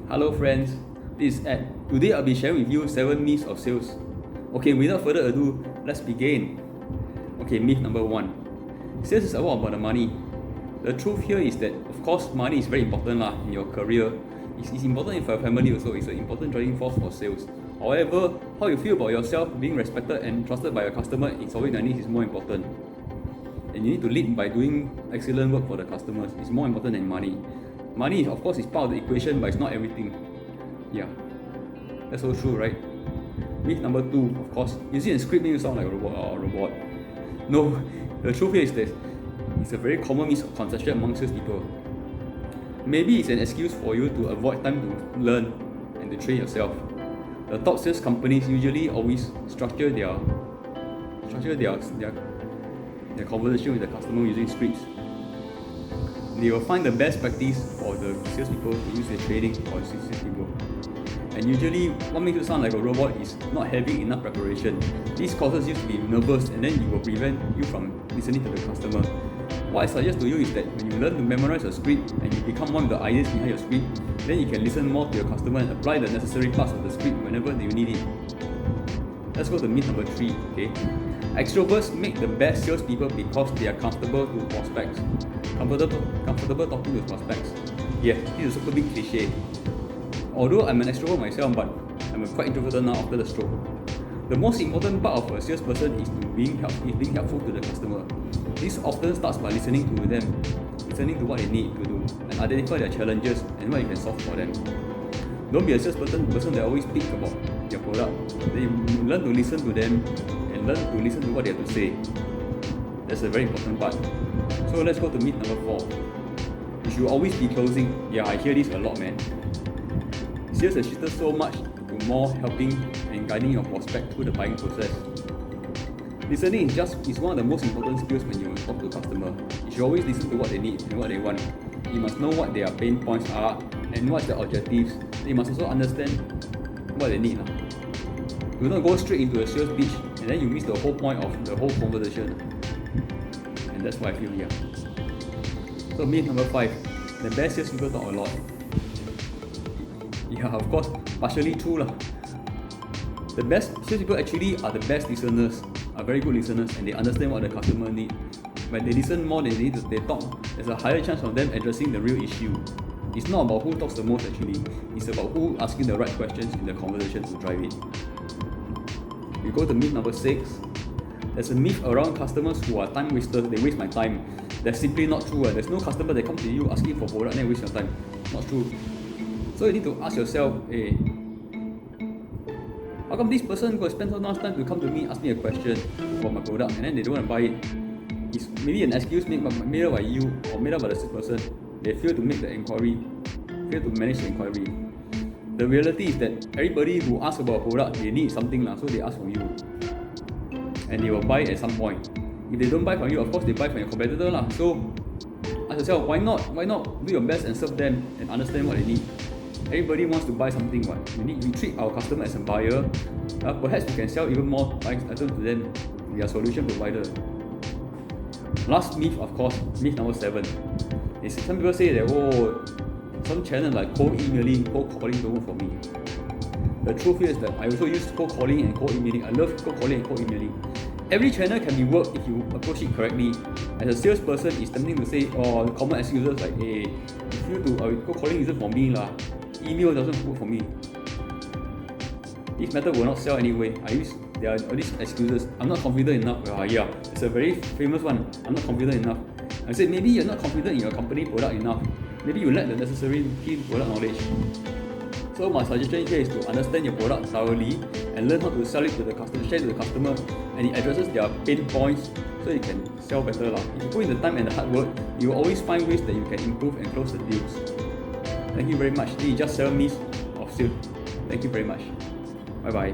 Hello friends, this is Ed. Today I'll be sharing with you 7 myths of sales. Okay, without further ado, let's begin. Okay, myth number 1. Sales is all about the money. The truth here is that, of course, money is very important in your career. It's important for your family also. It's an important driving force for sales. However, how you feel about yourself, being respected and trusted by your customer in solving their needs is more important. And you need to lead by doing excellent work for the customers. It's more important than money. Money, of course, is part of the equation, but it's not everything. Yeah, that's so true, right? Myth number 2, of course, using a script makes you sound like a robot. No, the truth here is that it's a very common misconception among salespeople. Maybe it's an excuse for you to avoid time to learn and to train yourself. The top sales companies usually always structure their conversation with the customer using scripts. They will find the best practice for the salespeople to use their training for salespeople. And usually, what makes you sound like a robot is not having enough preparation. This causes you to be nervous, and then it will prevent you from listening to the customer. What I suggest to you is that when you learn to memorize a script and you become one of the ideas behind your script, then you can listen more to your customer and apply the necessary parts of the script whenever you need it. Let's go to myth number 3. Okay, extroverts make the best salespeople because they are comfortable to prospects. Comfortable talking to prospects. Yeah, this is a super big cliche. Although I'm an extrovert myself, but I'm quite introverted now after the stroke. The most important part of a salesperson is being helpful to the customer. This often starts by listening to them, listening to what they need to do, and identify their challenges and what you can solve for them. Don't be a salesperson that always speaks about their product. Then you learn to listen to them and learn to listen to what they have to say. That's a very important part. So let's go to myth number 4. You should always be closing. Yeah, I hear this a lot, man. Sales has shifted so much to more helping and guiding your prospect through the buying process. Listening is one of the most important skills when you talk to a customer. You should always listen to what they need and what they want. You must know what their pain points are and what's their objectives. You must also understand what they need. Do not go straight into a sales pitch and then you miss the whole point of the whole conversation. And that's what I feel here. So myth number 5, the best salespeople talk a lot. Yeah, of course, partially true. The best salespeople actually are the best listeners, are very good listeners, and they understand what the customer needs. When they listen more than they talk, there's a higher chance of them addressing the real issue. It's not about who talks the most actually, it's about who asking the right questions in the conversation to drive it. We go to myth number 6. There's a myth around customers who are time wasters, they waste my time. That's simply not true. There's no customer that comes to you asking for product and then waste your time. Not true. So you need to ask yourself, hey, how come this person going to spend so much time to come to me, ask me a question about my product, and then they don't want to buy it? It's maybe an excuse made up by you or made up by the salesperson. They fail to make the inquiry, fail to manage the inquiry. The reality is that everybody who asks about a product, they need something, so they ask from you. And they will buy it at some point. If they don't buy from you, of course they buy from your competitor. So ask yourself, why not do your best and serve them and understand what they need? Everybody wants to buy something. We treat our customer as a buyer. Perhaps we can sell even more items to them. We are solution provider. Last myth, of course, myth number 7. Is some people say that some channel like cold emailing, cold calling don't work for me. The truth is that I also use cold calling and cold emailing. I love cold calling and cold emailing. Every channel can be worked if you approach it correctly. As a salesperson, it's tempting to say, common excuses like, hey, if you do cold calling isn't for me email doesn't work for me. This method will not sell anyway. There are all these excuses. I'm not confident enough. Yeah, it's a very famous one. I'm not confident enough. I said maybe you're not confident in your company product enough. Maybe you lack the necessary key product knowledge. So my suggestion here is to understand your product thoroughly and learn how to sell it to the customer, share it to the customer, and it addresses their pain points so you can sell better. If you put in the time and the hard work, you will always find ways that you can improve and close the deals. Thank you very much. This is just 7 myths of sales. Thank you very much. Bye bye.